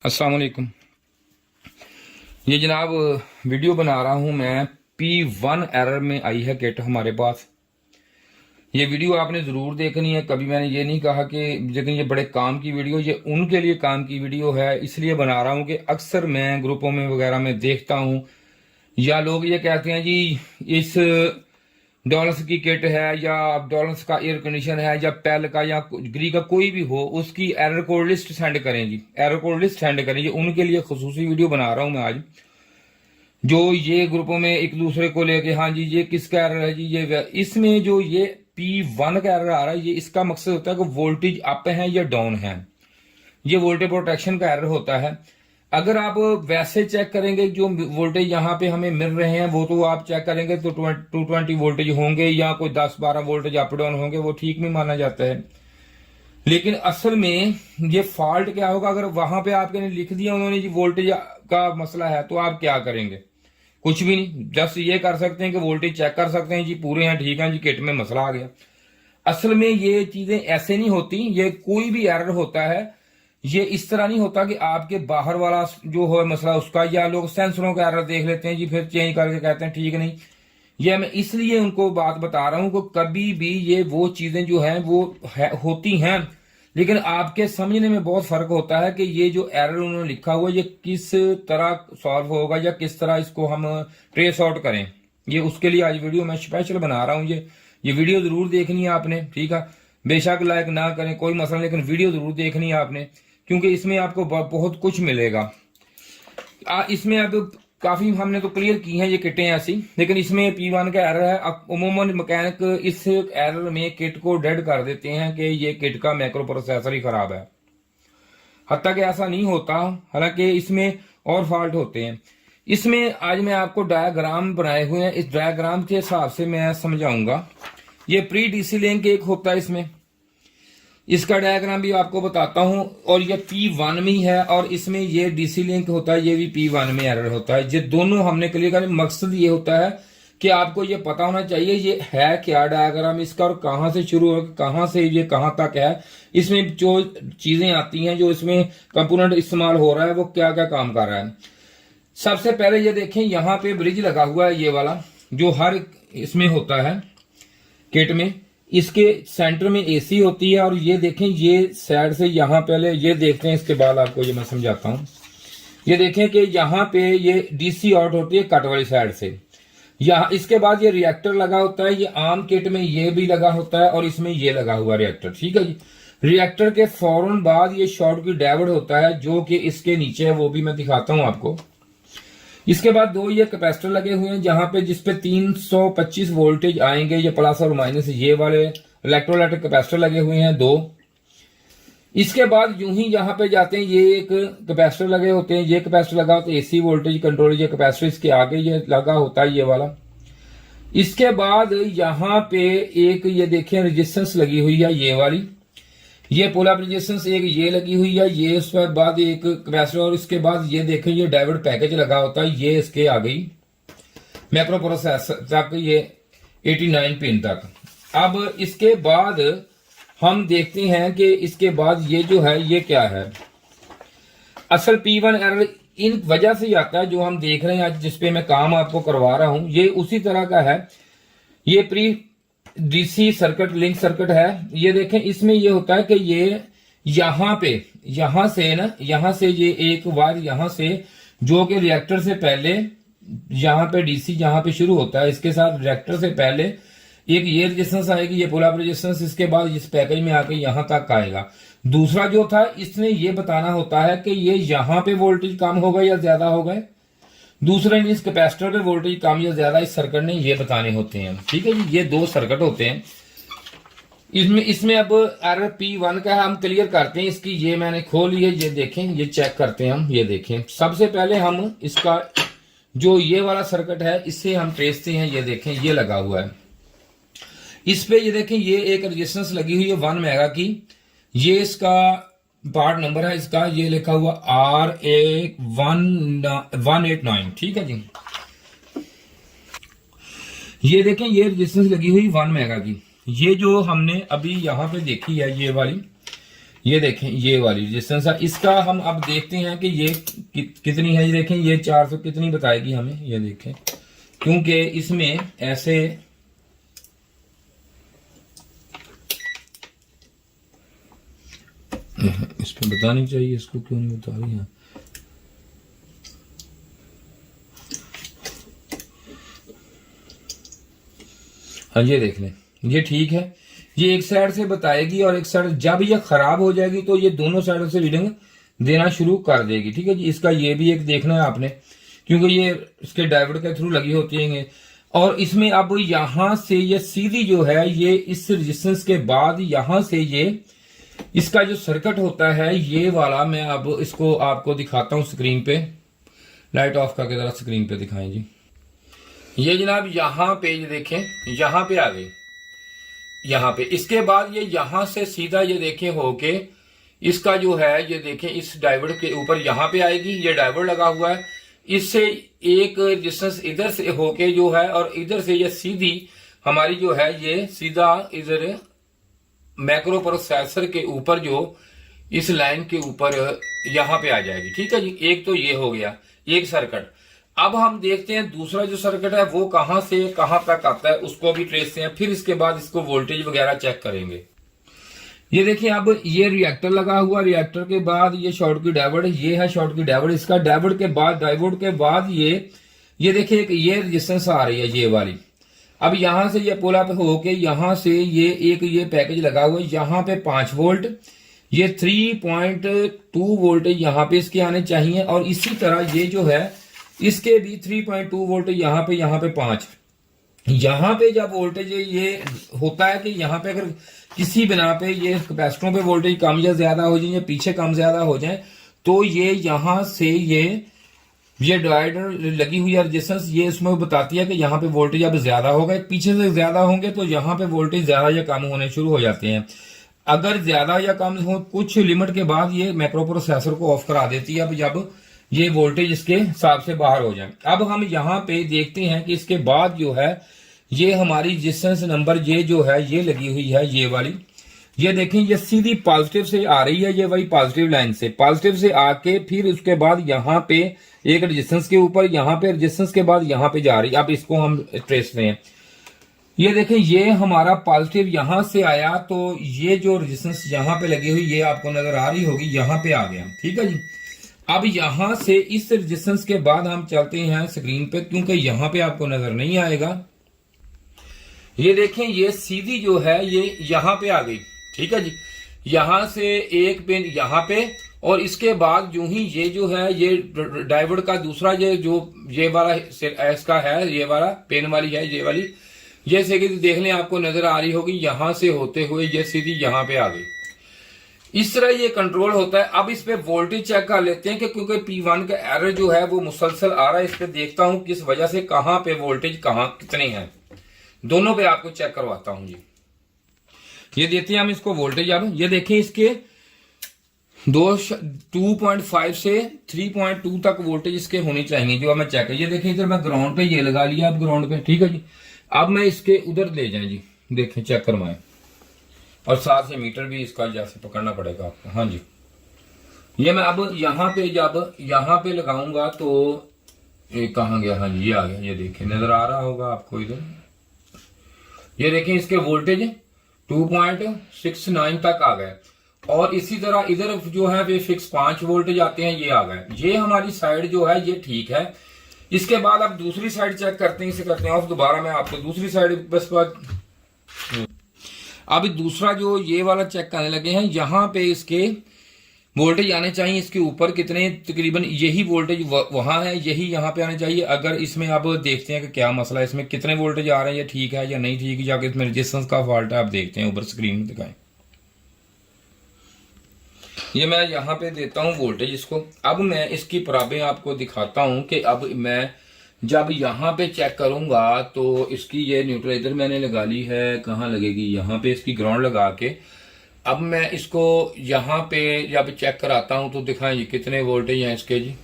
अस्सलाम वालेकुम। ये जनाब वीडियो बना रहा हूँ मैं। P1 एरर में आई है किट हमारे पास। ये वीडियो आपने ज़रूर देखनी है। कभी मैंने ये नहीं कहा कि लेकिन ये बड़े काम की वीडियो, ये उनके लिए काम की वीडियो है, इसलिए बना रहा हूँ कि अक्सर मैं ग्रुपों में वगैरह में देखता हूँ या लोग ये कहते हैं जी इस डॉलर्स की किट है या डॉलर्स का एयर कंडीशन है या पेल का या ग्री का कोई भी हो, उसकी एरर कोड लिस्ट सेंड करें जी। एरर कोड लिस्ट सेंड करें, ये उनके लिए खसूसी वीडियो बना रहा हूं मैं आज। जो ये ग्रुपों में एक दूसरे को लेके हाँ जी ये किसका एरर है जी, ये इसमें जो ये P1 का एरर आ रहा है, ये इसका मकसद होता है कि वोल्टेज अप है या डाउन है। ये वोल्टेज प्रोटेक्शन का एरर होता है। अगर आप वैसे चेक करेंगे जो वोल्टेज यहाँ पे हमें मिल रहे हैं वो तो आप चेक करेंगे तो 220 वोल्टेज होंगे या कोई 10-12 वोल्टेज अप डाउन होंगे, वो ठीक नहीं माना जाता है। लेकिन असल में ये फॉल्ट क्या होगा, अगर वहां पे आपके लिख दिया उन्होंने जी वोल्टेज का मसला है तो आप क्या करेंगे? कुछ भी नहीं, जस्ट ये कर सकते हैं कि वोल्टेज चेक कर सकते हैं जी पूरे हैं, ठीक है जी, किट में मसला आ गया। असल में ये चीजें ऐसे नहीं होती। ये कोई भी एरर होता है ये इस तरह नहीं होता कि आपके बाहर वाला जो हो मसला उसका, या लोग सेंसरों का एरर देख लेते हैं जी फिर चेंज करके कहते हैं ठीक नहीं। ये मैं इसलिए उनको बात बता रहा हूं कि कभी भी ये वो चीजें जो हैं वो होती हैं, लेकिन आपके समझने में बहुत फर्क होता है कि ये जो एरर उन्होंने लिखा हुआ ये किस तरह सॉल्व होगा या किस तरह इसको हम ट्रेस आउट करें। ये उसके लिए आज वीडियो मैं स्पेशल बना रहा हूं। ये वीडियो जरूर देखनी है आपने, ठीक है। बेशक लाइक ना करें कोई मसला, लेकिन वीडियो जरूर देखनी है आपने, क्योंकि इसमें आपको बहुत कुछ मिलेगा। इसमें अब काफी हमने तो क्लियर की हैं ये किटें ऐसी, लेकिन इसमें P1 का एरर है। अमूमन मैकेनिक इस एरर में किट को डेड कर देते हैं कि ये किट का मैक्रो प्रोसेसर ही खराब है। हत्ता कि ऐसा नहीं होता, हालांकि इसमें और फॉल्ट होते हैं। इसमें आज मैं आपको डायग्राम बनाए हुए हैं, इस डायग्राम के हिसाब से मैं समझाऊंगा। ये प्री डीसी लिंक एक होता है, इसमें इसका डायग्राम भी आपको बताता हूं, और ये P1 में ही है, और इसमें ये डीसी लिंक होता है, ये भी P1 में एरर होता है। ये दोनों हमने क्लियर कर, मकसद ये होता है कि आपको ये पता होना चाहिए ये है क्या डायग्राम इसका और कहां से शुरू होकर कहां से ये कहां तक है। इसमें जो चीजें आती हैं, जो इसमें कंपोनेंट इस्तेमाल हो रहा है, वो क्या क्या काम कर रहा है। सबसे पहले ये देखें, यहाँ पे ब्रिज लगा हुआ है, ये वाला जो हर इसमें होता है किट में। इसके सेंटर में एसी होती है, और ये देखें ये साइड से यहाँ पहले ये देखते हैं, इसके बाद आपको ये मैं समझाता हूँ। ये देखें कि यहाँ पे ये डीसी आउट होती है कट वाली साइड से। यहाँ इसके बाद ये रिएक्टर लगा होता है, ये आम किट में ये भी लगा होता है, और इसमें ये लगा हुआ रिएक्टर, ठीक है जी। रिएक्टर के फौरन बाद ये शॉर्ट की डायोड होता है जो कि इसके नीचे है, वो भी मैं दिखाता हूँ आपको। इसके बाद दो ये कैपेसिटर लगे हुए हैं जहां पे जिसपे 325 वोल्टेज आएंगे, ये प्लस और माइनस, ये वाले इलेक्ट्रोलाइटिक कैपेसिटर लगे हुए हैं दो। इसके बाद यूं ही यहाँ पे जाते हैं, ये एक कैपेसिटर लगे होते हैं, ये कैपेसिटर लगा होता है एसी वोल्टेज कंट्रोल, ये कैपेसिटर इसके आगे ये लगा होता है, ये वाला। इसके बाद यहाँ पे एक ये देखें रेजिस्टेंस लगी हुई है, ये वाली, ये पुल अप रेजिस्टेंस एक ये लगी हुई है, ये उसके बाद एक कैपेसिटर, और इसके बाद ये देखें ये डायोड पैकेज लगा होता है, ये इसके आ गई मैक्रो प्रोसेसर तक, ये 89 पिन तक। अब इसके बाद हम देखते हैं कि इसके बाद ये जो है ये क्या है। असल P1 एरर इन वजह से आता है जो हम देख रहे हैं आज, जिसपे मैं काम आपको करवा रहा हूं, ये उसी तरह का है। ये pre DC circuit link circuit है। ये देखें इसमें ये होता है कि ये यहां पे यहां से ना, यहां से ये एक वायर यहां से जो कि रिएक्टर से पहले यहां पे डीसी जहां पे शुरू होता है, इसके साथ रिएक्टर से पहले एक ये रेजिस्टेंस आएगी, ये पुल अप रेजिस्टेंस, इसके बाद इस पैकेज में आके यहां तक आएगा। दूसरा जो था इसने ये बताना होता है कि ये यहां पे वोल्टेज कम हो गए या ज्यादा हो गए। दूसरे इस कैपेसिटर पे वोल्टेज कम या ज्यादा इस सर्किट ने ये बताने होते हैं, ठीक है जी। ये दो सर्किट होते हैं। इसमें अब एरर P1 का हम क्लियर करते हैं। इसकी ये मैंने खोल ली है, ये देखें, ये चेक करते हैं हम। ये देखें सबसे पहले हम इसका जो ये वाला सर्किट है इससे हम ट्रेसते हैं। ये देखें ये लगा हुआ है, इस पे ये देखें ये एक रेजिस्टेंस लगी हुई है 1 मेगा की, ये इसका पार्ट नंबर है इसका, ये लिखा हुआ RA189, ठीक है जी। ये देखें ये रेजिस्टेंस लगी हुई 1 मेगा की। ये जो हमने अभी यहां पे देखी है ये वाली, ये देखें ये वाली रेजिस्टेंस है, इसका हम अब देखते हैं कि ये कितनी है। ये देखें ये 400 कितनी बताएगी हमें, ये देखें, क्योंकि इसमें ऐसे इस पे बतानी चाहिए, इसको क्यों नहीं बता रही है। हाँ ये देख लें, ये ठीक है, ये एक साइड से बताएगी और एक साइड जब ये खराब हो जाएगी तो ये दोनों साइडों से रीडिंग देना शुरू कर देगी। ठीक है जी, इसका ये भी एक देखना है आपने, क्योंकि ये इसके डायोड के थ्रू लगी होती है। और इसमें अब यहां से ये सीधी जो है ये इस रेजिस्टेंस के बाद यहां से ये इसका जो सर्किट होता है ये वाला, मैं अब इसको आपको दिखाता हूं स्क्रीन पे। लाइट ऑफ करके जरा स्क्रीन पे दिखाएं जी। ये जनाब यहां पे ये देखें, यहां पे आ गई, यहां पे। इसके बाद ये यहां से सीधा ये देखें होके इसका जो है ये देखें इस डायोड के ऊपर यहां पे आएगी। ये डायोड लगा हुआ है, इससे एक रेजिस्टेंस इधर से होके जो है और इधर से ये सीधी हमारी जो है ये सीधा इधर मैक्रो प्रोसेसर के ऊपर जो इस लाइन के ऊपर यहां पे आ जाएगी। ठीक है जी, एक तो ये हो गया एक सर्किट। अब हम देखते हैं दूसरा जो सर्किट है वो कहां से कहां तक आता है, उसको भी ट्रेसते हैं, फिर इसके बाद इसको वोल्टेज वगैरह चेक करेंगे। ये देखिए अब ये रिएक्टर लगा हुआ, रिएक्टर के बाद ये शॉर्ट की डायोड, ये है शॉर्ट की डायोड, इसका डायोड के बाद ये देखिए एक ये रेजिस्टेंस आ रही है ये वाली। अब यहां से ये पुल अप होके यहां से ये पैकेज लगा हुआ है, यहां पे 5 वोल्ट, ये 3.2 वोल्ट यहां पे इसके आने चाहिए। और इसी तरह ये जो है इसके भी 3.2 वोल्ट यहां पे 5। यहां पे जब वोल्टेज ये होता है कि यहां पे अगर किसी बिना पे ये कैपेसिटरों पे वोल्टेज कम या ज्यादा हो जाए या पीछे कम ज्यादा हो जाए तो ये यहां से ये डिवाइडर लगी हुई है रेजिस्टेंस, ये इसमें बताती है कि यहाँ पे वोल्टेज अब ज्यादा होगा। पीछे से ज्यादा होंगे तो यहाँ पे वोल्टेज ज्यादा या कम होने शुरू हो जाते हैं। अगर ज्यादा या कम हो कुछ लिमिट के बाद ये मैक्रो प्रोसेसर को ऑफ करा देती है, अब जब ये वोल्टेज इसके हिसाब से बाहर हो जाए। अब हम यहाँ पे देखते हैं कि इसके बाद जो है ये हमारी रेजिस्टेंस नंबर ये जो है ये लगी हुई है ये वाली। ये देखें ये सीधी पॉजिटिव से आ रही है, ये वही पॉजिटिव लाइन से पॉजिटिव से आके फिर उसके बाद यहाँ पे एक रेजिस्टेंस के ऊपर, यहाँ पे रेजिस्टेंस के बाद यहाँ पे जा रही है। अब इसको हम ट्रेस रहे हैं, ये देखें ये हमारा पॉजिटिव यहां से आया तो ये जो रेजिस्टेंस यहाँ पे लगी हुई ये आपको नजर आ रही होगी, यहाँ पे आ गया। ठीक है जी, अब यहां से इस रेजिस्टेंस के बाद हम चलते हैं स्क्रीन पे, क्योंकि यहां पे आपको नजर नहीं आएगा। ये देखें ये सीधी जो है ये यहां पे आ गई। ठीक है जी, यहां से एक पिन यहां पे और इसके बाद जो ही ये जो है ये डायोड का दूसरा ये वाला इसका है, ये वाला पिन वाली है ये वाली, जैसे कि देख लें आपको नजर आ रही होगी, यहां से होते हुए ये सीधी यहां पे आ गई। इस तरह ये कंट्रोल होता है। अब इस पे वोल्टेज चेक कर लेते हैं कि क्योंकि P1 का एरर जो है वो मुसलसल आ रहा है, इस पे देखता हूं किस वजह से, कहां पे वोल्टेज कहां कितने हैं, दोनों पे आपको चेक करवाता हूं जी। ये देते हैं हम इसको वोल्टेज। अब ये देखें इसके 2.5 से 3.2 तक वोल्टेज इसके होनी चाहिए जो मैं चेक। ये देखें इधर मैं ग्राउंड पे ये लगा लिया, अब ग्राउंड पे। ठीक है जी, अब मैं इसके उधर ले जाए जी, देखें चेक करवाएं, और साथ से मीटर भी इसका जैसे पकड़ना पड़ेगा आपको। हाँ जी, ये मैं अब यहाँ पे जब यहाँ पे लगाऊंगा तो ये कहाँ गया, हाँ जी ये आ गया, ये देखें नजर आ रहा होगा आपको इधर। ये देखें इसके वोल्टेज 2.69 तक आ गए, और इसी तरह इधर जो है वे फिक्स 5 वोल्टेज आते हैं, ये आ गए। ये हमारी साइड जो है ये ठीक है। इसके बाद अब दूसरी साइड चेक करते हैं, इसे करते हैं ऑफ दोबारा। मैं आपको दूसरी साइड बस अब दूसरा जो ये वाला चेक करने लगे हैं, यहां पे इसके वोल्टेज आने चाहिए इसके ऊपर कितने, तकरीबन यही वोल्टेज वहां है, यही यहां पे आने चाहिए। अगर इसमें आप देखते हैं कि क्या मसला है, इसमें कितने वोल्टेज आ रहे हैं, ये ठीक है या नहीं ठीक, या इसमें रेजिस्टेंस का फॉल्ट है, आप देखते हैं ऊपर स्क्रीन में दिखाएं। ये मैं यहाँ पे देता हूं वोल्टेज इसको। अब मैं इसकी प्राबें आपको दिखाता हूं कि अब मैं जब यहाँ पे चेक करूंगा तो इसकी ये न्यूट्रल इधर मैंने लगा ली है, कहाँ लगेगी, यहाँ पे इसकी ग्राउंड लगा के अब मैं इसको यहाँ पे जब चेक कराता हूं तो दिखाएं जी कितने वोल्टेज हैं इसके जी।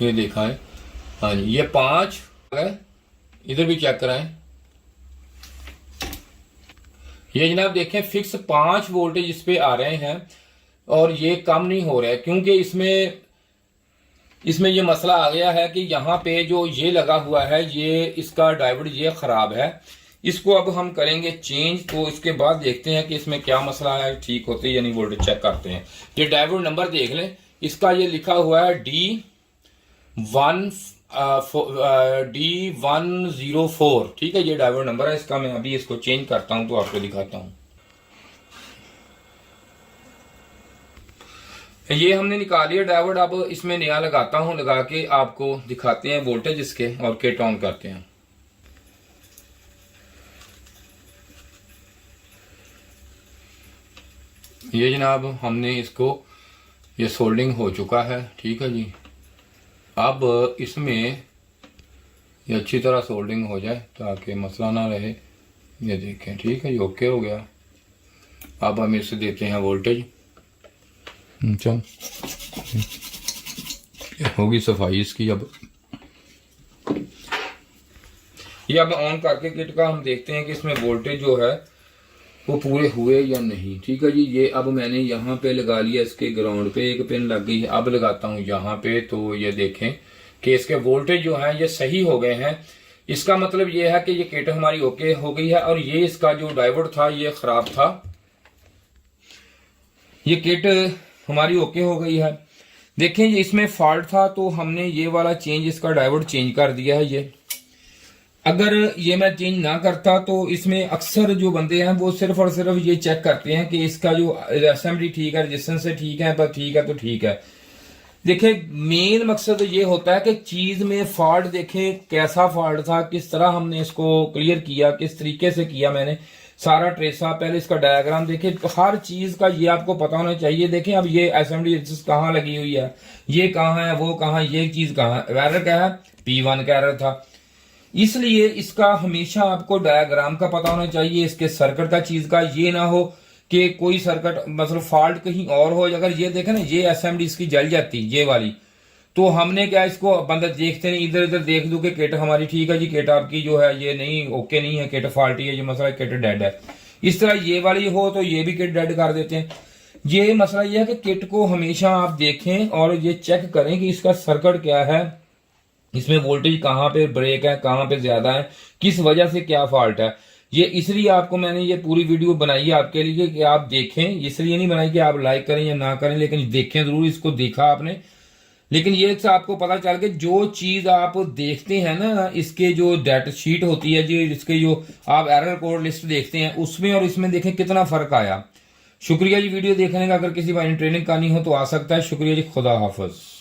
ये दिखाएं, हाँ जी ये 5 है, इधर भी चेक कराएं। ये जनाब देखें फिक्स 5 वोल्टेज इस पे आ रहे हैं और ये कम नहीं हो रहा है, क्योंकि इसमें ये मसला आ गया है कि यहाँ पे जो ये लगा हुआ है ये इसका डायोड ये खराब है। इसको अब हम करेंगे चेंज, तो इसके बाद देखते हैं कि इसमें क्या मसला है, ठीक होते या नहीं, वोल्टेज चेक करते हैं। ये डायोड नंबर देख लें, इसका ये लिखा हुआ है D104, ठीक है, ये डायोड नंबर है इसका। मैं अभी इसको चेंज करता हूं तो आपको दिखाता हूं। ये हमने निकाल लिया डायोड, अब इसमें नया लगाता हूं, लगा के आपको दिखाते हैं वोल्टेज इसके और किट ऑन करते हैं। ये जनाब हमने इसको, ये सोल्डिंग हो चुका है, ठीक है जी। अब इसमें ये अच्छी तरह सोल्डिंग हो जाए ताकि मसला ना रहे। ये देखें, ठीक है, ये ओके हो गया। अब हम इसे देते हैं वोल्टेज। चल होगी सफाई इसकी। अब ये अब ऑन करके किट का हम देखते हैं कि इसमें वोल्टेज जो है वो पूरे हुए या नहीं, ठीक है जी। ये अब मैंने यहाँ पे लगा लिया, इसके ग्राउंड पे एक पिन लग गई है। अब लगाता हूँ यहाँ पे, तो ये देखें कि इसके वोल्टेज जो है ये सही हो गए हैं। इसका मतलब ये है कि ये किट हमारी ओके हो गई है और ये इसका जो डायोड था ये खराब था। ये किट हमारी ओके हो गई है। देखें ये इसमें फॉल्ट था तो हमने ये वाला चेंज, इसका डायोड चेंज कर दिया है। ये अगर ये मैं चेंज ना करता तो इसमें अक्सर जो बंदे हैं वो सिर्फ और सिर्फ ये चेक करते हैं कि इसका जो असेंबली ठीक है, रेजिस्टेंस ठीक है, पर ठीक है तो ठीक है। देखें मेन मकसद ये होता है कि चीज में फॉल्ट देखें कैसा फॉल्ट था, किस तरह हमने इसको क्लियर किया, किस तरीके से किया मैंने सारा ट्रेसा। पहले इसका डायग्राम देखें, हर चीज का ये आपको पता होना चाहिए। देखें अब ये असेंबली कहाँ लगी हुई है, ये कहाँ है, वो कहाँ, ये चीज कहाँ है, एरर क्या है, P1 का एरर था। इसलिए इसका हमेशा आपको डायग्राम का पता होना चाहिए, इसके सर्किट का चीज का। ये ना हो कि कोई सर्किट मतलब फॉल्ट कहीं और हो। अगर ये देखें ना, ये असेंबली इसकी जल जाती ये वाली, तो हमने क्या इसको बंदा देखते नहीं, इधर इधर देख दो कि किट हमारी ठीक है जी, किट आपकी जो है ये नहीं ओके नहीं है, किट फॉल्टी है, ये मसला किट डेड है। इस तरह ये वाली हो तो ये भी किट डेड कर देते हैं। ये मसला ये है कि किट को हमेशा आप देखें और ये चेक करें कि इसका सर्किट क्या है, इसमें वोल्टेज कहाँ पे ब्रेक है, कहाँ पे ज्यादा है, किस वजह से क्या फॉल्ट है। ये इसलिए आपको मैंने ये पूरी वीडियो बनाई है आपके लिए कि आप देखें। इसलिए नहीं बनाई कि आप लाइक करें या ना करें, लेकिन देखें जरूर। इसको देखा आपने, लेकिन ये आपको पता चल के जो चीज आप देखते हैं ना, इसके जो डेटा शीट होती है जी, इसके जो आप एरर कोड लिस्ट देखते हैं उसमें और इसमें देखें कितना फर्क आया। शुक्रिया जी वीडियो देखने का। अगर किसी भाई ने ट्रेनिंग करनी हो तो आ सकता है। शुक्रिया जी, खुदा हाफिज।